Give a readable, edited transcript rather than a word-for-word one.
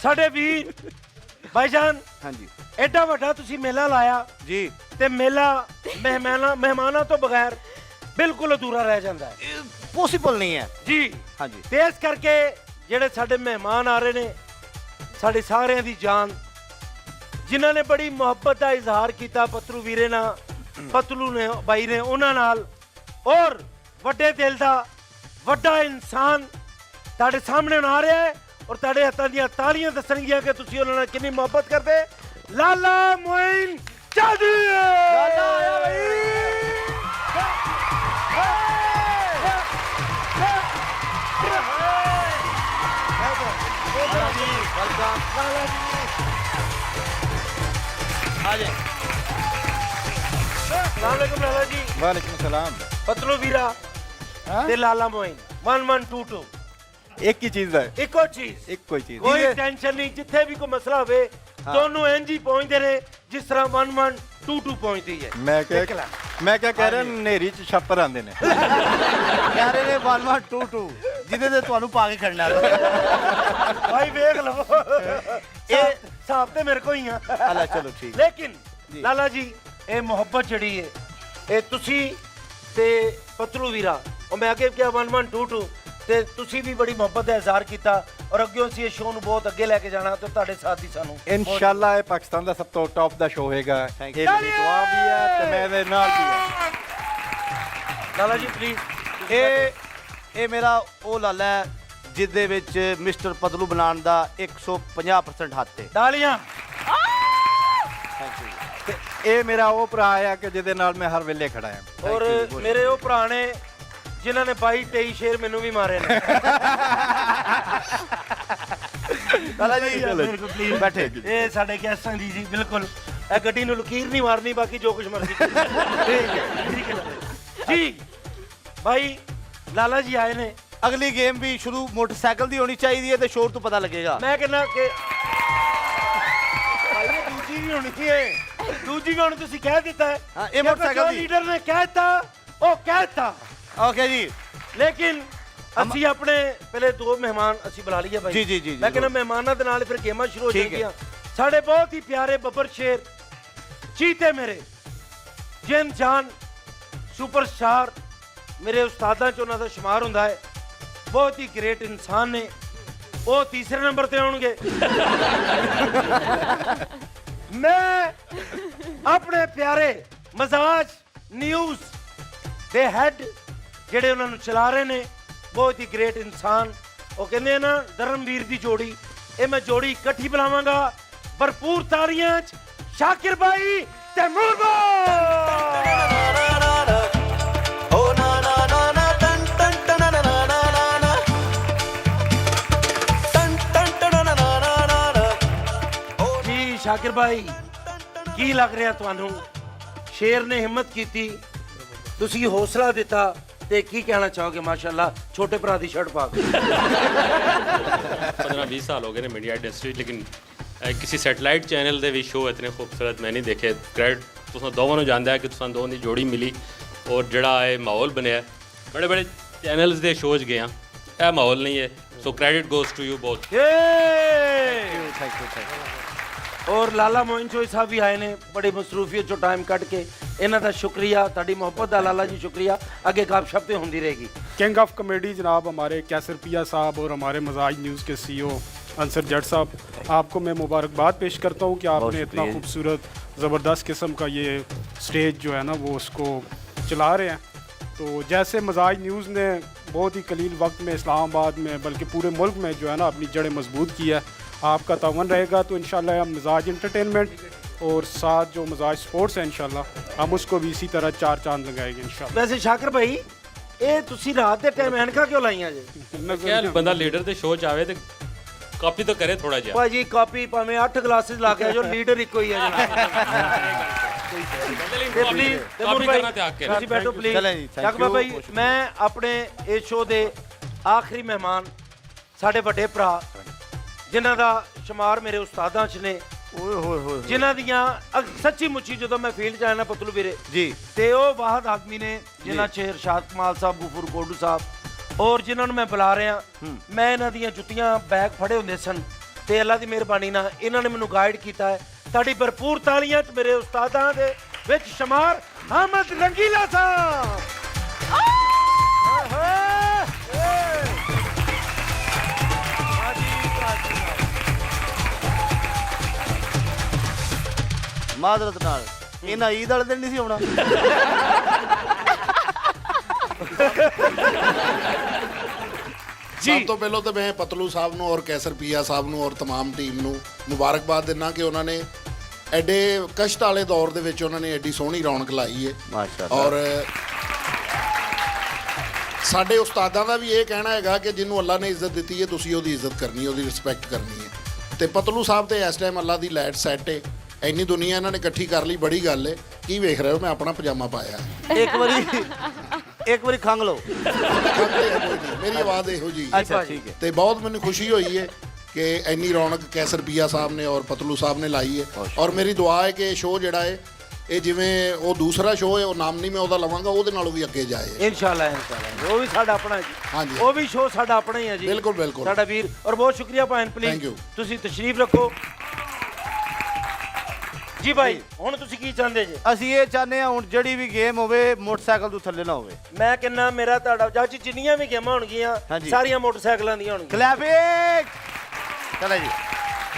ਸਾਡੇ ਵੀਰ ਭਾਈਜਾਨ ਹਾਂਜੀ ਐਡਾ ਵੱਡਾ ਤੁਸੀਂ ਮੇਲਾ ਲਾਇਆ ਜੀ ਤੇ ਮੇਲਾ ਮਹਿਮਾਨਾਂ ਤੋਂ ਬਗੈਰ ਬਿਲਕੁਲ ਅਧੂਰਾ ਰਹਿ ਜਾਂਦਾ ਹੈ ਪੋਸੀਬਲ ਨਹੀਂ ਹੈ ਜੀ। ਹਾਂਜੀ ਤੇ ਇਸ ਕਰਕੇ ਜਿਹੜੇ ਸਾਡੇ ਮਹਿਮਾਨ ਆ ਰਹੇ ਨੇ ਸਾਡੇ ਸਾਰਿਆਂ ਦੀ ਜਾਨ ਜਿਨ੍ਹਾਂ ਨੇ ਬੜੀ ਮੁਹੱਬਤ ਦਾ ਇਜ਼ਹਾਰ ਕੀਤਾ ਪਤਲੂ ਵੀਰੇ ਨਾਲ ਪਤਲੂ ਨੇ ਬਾਈ ਨੇ ਉਹਨਾਂ ਨਾਲ ਔਰ ਵੱਡੇ ਦਿਲ ਦਾ ਵੱਡਾ ਇਨਸਾਨ ਤੁਹਾਡੇ ਸਾਹਮਣੇ ਹੁਣ ਆ ਰਿਹਾ ਹੈ ਔਰ ਤੁਹਾਡੇ ਹੱਥਾਂ ਦੀਆਂ ਤਾਲੀਆਂ ਦੱਸਣਗੀਆਂ ਕਿ ਤੁਸੀਂ ਉਹਨਾਂ ਨਾਲ ਕਿੰਨੀ ਮੁਹੱਬਤ ਕਰਦੇ। ਲਾਲਾ ਮੋਇਨ ਚਾਦੀ ਲਾਲਾ ਆਇਆ ਬਈ। अस्सलामुअलैकुम लाला जी। वालेकुम सलाम। पतलू वीरा ते लाला मोइन 1122 एक ही चीज है, इको चीज एक कोई चीज कोई टेंशन नहीं जिथे भी कोई मसला होवे दोनों इंज ही पहुंचते रहे जिस तरह 1122 पहुंचती है। मैं क्या कह ਰਿਹਾ ਨੇਰੀ ਚ ਛੱਪਰ ਆਂਦੇ ਨੇ ਕਹਿ ਰਹੇ ਨੇ 1122 ਜਿਹਦੇ ਤੇ ਤੁਹਾਨੂੰ ਪਾ ਕੇ ਖੜਨਾ भाई देख लो ये साहब ते मेरे को ही है ਅੱਲਾ ਚਲੋ ਠੀਕ। लेकिन लाला जी ये मोहब्बत जड़ी है ये तुसी ते पतलू वीरा और मैं अगे क्या 1122 ਤੇ ਤੁਸੀਂ ਵੀ ਬੜੀ ਮੁਹੱਬਤ ਦਾ ਇਜ਼ਹਾਰ ਕੀਤਾ ਔਰ ਅੱਗੇ ਅਸੀਂ ਇਹ ਸ਼ੋਅ ਨੂੰ ਬਹੁਤ ਅੱਗੇ ਲੈ ਕੇ ਜਾਣਾ ਤੇ ਤੁਹਾਡੇ ਸਾਥ ਹੀ ਸਾਨੂੰ ਇਨਸ਼ਾਅੱਲਾ ਇਹ ਪਾਕਿਸਤਾਨ ਦਾ ਸਭ ਤੋਂ ਟੌਪ ਦਾ ਸ਼ੋਅ ਹੋਏਗਾ। ਇਹ ਮੇਰੀ ਦੁਆ ਵੀ ਹੈ ਤੇ ਮੈਂ ਇਹਦੇ ਨਾਲ ਵੀ ਹਾਂ। ਲਾਲਾ ਜੀ ਪਲੀਜ਼ ਇਹ ਮੇਰਾ ਉਹ ਲਾਲਾ ਹੈ ਜਿਹਦੇ ਵਿੱਚ ਮਿਸਟਰ ਪਤਲੂ ਬਣਾਉਣ ਦਾ 150% ਹੱਥ ਹੈ। ਤਾਲੀਆਂ। ਤੇ ਇਹ ਮੇਰਾ ਉਹ ਭਰਾ ਆ ਕਿ ਜਿਹਦੇ ਨਾਲ ਮੈਂ ਹਰ ਵੇਲੇ ਖੜਾ ਹਾਂ ਔਰ ਮੇਰੇ ਉਹ ਭਰਾ ਨੇ ਜਿਨ੍ਹਾਂ ਨੇ 22-23 ਸ਼ੇਰ ਮੈਨੂੰ ਵੀ ਮਾਰੇ ਨੇ। ਲਾਲਾ ਜੀ ਪਲੀਜ਼ ਬੈਠੇ। ਇਹ ਸਾਡੇ ਗੈਸਟਾਂ ਦੀ ਜੀ ਬਿਲਕੁਲ ਇਹ ਗੱਡੀ ਨੂੰ ਲਕੀਰ ਨਹੀਂ ਮਾਰਨੀ ਬਾਕੀ ਜੋ ਕੁਝ ਮਰਜ਼ੀ ਠੀਕ ਹੈ ਜੀ। ਭਾਈ ਲਾਲਾ ਜੀ ਆਏ ਨੇ ਅਗਲੀ ਗੇਮ ਵੀ ਸ਼ੁਰੂ ਮੋਟਰਸਾਈਕਲ ਦੀ ਹੋਣੀ ਚਾਹੀਦੀ ਹੈ ਤੇ ਸ਼ੋਰ ਤੋਂ ਪਤਾ ਲੱਗੇਗਾ। ਮੈਂ ਕਹਿੰਦਾ ਕਿ ਭਾਈ ਇਹ ਦੂਜੀ ਵੀ ਹੋਣੀ ਹੈ ਦੂਜੀ ਵੀ ਹੁਣ ਤੁਸੀਂ ਕਹਿ ਦਿੱਤਾ ਹੈ ਹਾਂ, ਇਹ ਮੋਟਰਸਾਈਕਲ ਦੀ ਲੀਡਰ ਨੇ ਕਹਿਤਾ ਉਹ ਕਹਿਤਾ ਓਕੇ ਜੀ। ਲੇਕਿਨ ਅਸੀਂ ਆਪਣੇ ਪਹਿਲੇ ਦੋ ਮਹਿਮਾਨ ਅਸੀਂ ਬੁਲਾ ਲਈਏ ਭਾਈ ਜੀ ਮੈਂ ਕਹਿੰਦਾ ਮਹਿਮਾਨਾਂ ਦੇ ਨਾਲ ਫਿਰ ਗੇਮਾਂ ਸ਼ੁਰੂ ਹੋ ਠੀਕ ਹੈ। ਜਾਣਗੀਆਂ। ਸਾਡੇ ਬਹੁਤ ਹੀ ਪਿਆਰੇ ਬੱਬਰ ਸ਼ੇਰ ਚੀਤੇ ਮੇਰੇ ਜਿੰਨ ਜਾਨ ਸੁਪਰਸਟਾਰ ਮੇਰੇ ਉਸਤਾਦਾਂ ਚ ਉਹਨਾਂ ਦਾ ਸ਼ੁਮਾਰ ਹੁੰਦਾ ਹੈ ਬਹੁਤ ਹੀ ਗ੍ਰੇਟ ਇਨਸਾਨ ਨੇ ਉਹ ਤੀਸਰੇ ਨੰਬਰ ਤੇ ਆਉਣਗੇ। ਮੈਂ ਆਪਣੇ ਪਿਆਰੇ ਮਜ਼ਾਜ ਨਿਊਜ਼ ਦੇ ਹੈਡ ਜਿਹੜੇ ਉਹਨਾਂ ਨੂੰ ਚਲਾ ਰਹੇ ਨੇ ਬਹੁਤ ਹੀ ਗ੍ਰੇਟ ਇਨਸਾਨ ਉਹ ਕਹਿੰਦੇ ਨਾ ਧਰਮਵੀਰ ਦੀ ਜੋੜੀ ਇਹ ਮੈਂ ਜੋੜੀ ਇਕੱਠੀ ਬੁਲਾਵਾਂਗਾ ਭਰਪੂਰ ਤਾੜੀਆਂ ਚ ਸ਼ਾਕਿਰ ਭਾਈ ਤੇ ਮੁਰਬਾ। ਜੀ ਸ਼ਾਕਿਰ ਭਾਈ ਕੀ ਲੱਗ ਰਿਹਾ ਤੁਹਾਨੂੰ ਸ਼ੇਰ ਨੇ ਹਿੰਮਤ ਕੀਤੀ ਤੁਸੀਂ ਹੌਸਲਾ ਦਿੱਤਾ ਤੇ ਕੀ ਕਹਿਣਾ ਚਾਹੋਗੇ ਮਾਸ਼ਾਅੱਲਾ ਛੋਟੇ ਭਰਾ ਦੀ ਸ਼ਰਟ ਪਾ ਕੇ 15-20 ਸਾਲ ਹੋ ਗਏ ਨੇ ਮੀਡੀਆ ਇੰਡਸਟਰੀ ਲੇਕਿਨ ਕਿਸੇ ਸੈਟਲਾਈਟ ਚੈਨਲ ਦੇ ਵੀ ਸ਼ੋਅ ਇਤਨੇ ਖੂਬਸੂਰਤ ਮੈਂ ਨਹੀਂ ਦੇਖੇ। ਕ੍ਰੈਡਿਟ ਤੁਸੀਂ ਦੋਵਾਂ ਨੂੰ ਜਾਣਦਾ ਹੈ ਕਿ ਤੁਸੀਂ ਦੋਵਾਂ ਦੀ ਜੋੜੀ ਮਿਲੀ ਔਰ ਜਿਹੜਾ ਇਹ ਮਾਹੌਲ ਬਣਿਆ ਬੜੇ ਬੜੇ ਚੈਨਲਸ ਦੇ ਸ਼ੋਅ 'ਚ ਗਏ ਆ ਇਹ ਮਾਹੌਲ ਨਹੀਂ ਹੈ ਸੋ ਕ੍ਰੈਡਿਟ ਗੋਜ਼ ਟੂ ਯੂ ਬੋਥ। ਔਰ ਲਾਲਾ ਮੋਇਨ ਚੋਈ ਸਾਹਿਬ ਵੀ ਆਏ ਨੇ ਬੜੀ ਮਸਰੂਫੀਅਤ ਚੋਂ ਟਾਈਮ ਕੱਢ ਕੇ ਇਹਨਾਂ ਦਾ ਸ਼ੁਕਰੀਆ ਤੁਹਾਡੀ ਮੁਹੱਬਤ ਦਾ ਲਾਲਾ जी शुक्रिया आगे गपशप तो होती रहेगी। किंग ऑफ कॉमेडी जनाब हमारे कैसर पिया साहब और हमारे मजाज न्यूज़ के CEO अंसर जट साहब आपको मैं मुबारकबाद पेश करता हूँ कि आपने इतना खूबसूरत ज़बरदस्त किस्म का ये स्टेज जो है ना वो उसको चला रहे हैं। तो जैसे मजाज न्यूज़ ने बहुत ही कलील वक्त में इस्लामाबाद में बल्कि पूरे मुल्क में जो है ना अपनी जड़ें मजबूत की है आपका तावन रहेगा तो इंशाल्लाह हम मजाज इंटरटेनमेंट और साथ जो मजाज स्पोर्ट्स है इंशाल्लाह हम उसको भी इसी तरह 4 चांद लगाएंगे इंशाल्लाह। वैसे शाकिर भाई ਇਹ ਤੁਸੀਂ ਰਾਤ ਦੇ ਟਾਈਮ ਐਨਕਾਂ ਕਿਉਂ ਲਾਈਆਂ ਜੇ? ਕਿਆ ਬੰਦਾ ਲੀਡਰ ਦੇ ਸ਼ੋਅ 'ਚ ਆਵੇ ਤੇ ਕਾਪੀ ਤਾਂ ਕਰੇ ਥੋੜਾ ਜਿਹਾ ਭਾਜੀ ਕਾਪੀ ਭਾਵੇਂ 8 ਗਲਾਸਿਸ ਲਾ ਕੇ ਆ ਜੋ ਲੀਡਰ ਇੱਕੋ ਹੀ ਹੈ ਤੁਸੀਂ ਬੈਠੋ ਪਲੀਜ਼। ਸ਼ਾਕਿਰ ਭਾਈ ਮੈਂ ਆਪਣੇ ਇਸ ਸ਼ੋਅ ਦੇ ਆਖਰੀ ਮਹਿਮਾਨ ਸਾਡੇ ਵੱਡੇ ਭਰਾ ਜਿਨ੍ਹਾਂ ਦਾ ਸ਼ੁਮਾਰ ਮੇਰੇ ਉਸਤਾਦਾਂ 'ਚ ਨੇ ਓਏ ਹੋਏ ਹੋਏ ਜਿਨ੍ਹਾਂ ਦੀਆਂ ਸੱਚੀ ਮੁੱਚੀ ਜਦੋਂ ਮੈਂ ਫੀਲਡ 'ਚ ਆਇਆ ਨਾ ਪਤਲੂ ਵੀਰੇ ਜੀ ਤੇ ਉਹ ਵਾਹਦ ਆਦਮੀ ਨੇ ਜਿਨ੍ਹਾਂ 'ਚ ਇਰਸ਼ਾਦ ਕਮਾਲ ਸਾਹਿਬ ਗੁਫੂਰ ਕੋਡੂ ਸਾਹਿਬ ਔਰ ਜਿਨ੍ਹਾਂ ਨੂੰ ਮੈਂ ਬੁਲਾ ਰਿਹਾ ਮੈਂ ਇਹਨਾਂ ਦੀਆਂ ਜੁੱਤੀਆਂ ਬੈਗ ਫੜੇ ਹੁੰਦੇ ਸਨ ਤੇ ਅੱਲਾ ਦੀ ਮਿਹਰਬਾਨੀ ਨਾਲ ਇਹਨਾਂ ਨੇ ਮੈਨੂੰ ਗਾਈਡ ਕੀਤਾ ਹੈ। ਤੁਹਾਡੀ ਭਰਪੂਰ ਤਾਲੀਆਂ 'ਚ ਮੇਰੇ ਉਸਤਾਦਾਂ ਦੇ ਵਿੱਚ ਸ਼ਮਾਰ ਅਹਿਮਦ ਰੰਗੀਲਾ ਸਾਹਿਬ। ਮਾਜ਼ਰਤ ਨਾਲ ਇਹਨਾਂ ਈਦ ਵਾਲੇ ਦਿਨ ਨਹੀਂ ਸੀ ਆਉਣਾ। ਸਭ ਤੋਂ ਪਹਿਲਾਂ ਤਾਂ ਮੈਂ ਪਤਲੂ ਸਾਹਿਬ ਨੂੰ ਔਰ ਕੈਸਰ ਪੀਆ ਸਾਹਿਬ ਨੂੰ ਔਰ तमाम ਟੀਮ ਨੂੰ ਮੁਬਾਰਕਬਾਦ ਦਿੰਦਾ ਕਿ ਉਹਨਾਂ ਨੇ ਐਡੇ ਕਸ਼ਟ ਵਾਲੇ ਦੌਰ ਦੇ ਵਿੱਚ ਉਹਨਾਂ ਨੇ ਐਡੀ ਸੋਹਣੀ ਰੌਣਕ ਲਾਈ ਹੈ। ਮਾਸ਼ਾਅੱਲਾ। ਔਰ ਸਾਡੇ ਉਸਤਾਦਾਂ ਦਾ ਵੀ ਇਹ ਕਹਿਣਾ ਹੈਗਾ ਕਿ ਜਿਹਨੂੰ ਅੱਲਾ ਨੇ ਇੱਜ਼ਤ ਦਿੱਤੀ ਹੈ ਤੁਸੀਂ ਉਹਦੀ ਇੱਜ਼ਤ ਕਰਨੀ, ਉਹਦੀ ਰਿਸਪੈਕਟ ਕਰਨੀ ਹੈ। ਤੇ ਪਤਲੂ ਸਾਹਿਬ ਤੇ ਇਸ ਟਾਈਮ ਅੱਲਾ ਦੀ ਲਾਈਟ ਸੈੱਟ ਹੈ। ਇੰਨੀ ਦੁਨੀਆ ਇਹਨਾਂ ਨੇ ਇਕੱਠੀ ਕਰ ਲਈ, ਬੜੀ ਗੱਲ ਹੈ। ਕੀ ਵੇਖ ਰਹੇ ਹੋ? ਮੈਂ ਆਪਣਾ ਪਜਾਮਾ ਪਾਇਆ। ਇੱਕ ਵਾਰੀ ਖੰਗ ਲਓ। ਮੇਰੀ ਆਵਾਜ਼ ਇਹੋ ਜੀ। ਅੱਛਾ ਠੀਕ ਹੈ। ਤੇ ਬਹੁਤ ਮੈਨੂੰ ਖੁਸ਼ੀ ਹੋਈ ਹੈ ਕਿ ਇੰਨੀ ਰੌਣਕ ਕੈਸਰ ਪੀਆ ਸਾਹਿਬ ਨੇ ਔਰ ਪਤਲੂ ਸਾਹਿਬ ਨੇ ਲਾਈ ਹੈ। ਔਰ ਮੇਰੀ ਦੁਆ ਹੈ ਕਿ ਇਹ ਸ਼ੋਅ ਜਿਹੜਾ ਹੈ ਇਹ ਜਿਵੇਂ ਉਹ ਦੂਸਰਾ ਸ਼ੋਅ ਹੈ, ਉਹ ਨਾਮ ਨਹੀਂ ਮੈਂ ਉਹਦਾ ਲਵਾਂਗਾ, ਉਹਦੇ ਨਾਲੋਂ ਵੀ ਅੱਗੇ ਜਾਏ। ਇਨਸ਼ਾਅੱਲਾ ਉਹ ਵੀ ਸਾਡਾ ਆਪਣਾ ਹੈ ਜੀ। ਹਾਂਜੀ। ਉਹ ਵੀ ਸ਼ੋਅ ਸਾਡਾ ਆਪਣਾ ਹੀ ਹੈ ਜੀ। ਬਿਲਕੁਲ ਬਿਲਕੁਲ ਸਾਡਾ ਵੀਰ। ਔਰ ਬਹੁਤ ਸ਼ੁਕਰੀਆ ਭਾਈ, Thank ਪਲੀਜ਼ you। ਤੁਸੀਂ ਤਸ਼ਰੀਫ ਰੱਖੋ ਜੀ। ਭਾਈ ਹੁਣ ਤੁਸੀਂ ਕੀ ਚਾਹੁੰਦੇ ਜੀ? ਅਸੀਂ ਇਹ ਚਾਹੁੰਦੇ ਹਾਂ ਹੁਣ ਜਿਹੜੀ ਵੀ ਗੇਮ ਹੋਵੇ ਮੋਟਰਸਾਈਕਲ ਤੋਂ ਥੱਲੇ ਨਾ ਹੋਵੇ। ਮੈਂ ਕਹਿੰਦਾ ਮੇਰਾ ਤੁਹਾਡਾ ਜੱਜ ਜਿੰਨੀਆਂ ਵੀ ਗੇਮਾਂ ਹੋਣਗੀਆਂ ਹਾਂਜੀ। ਸਾਰੀਆਂ ਮੋਟਰਸਾਈਕਲਾਂ ਦੀਆਂ ਹੋਣਗੀਆਂ। ਕਲੈਪਿੰਗ ਚਲੇ ਜੀ।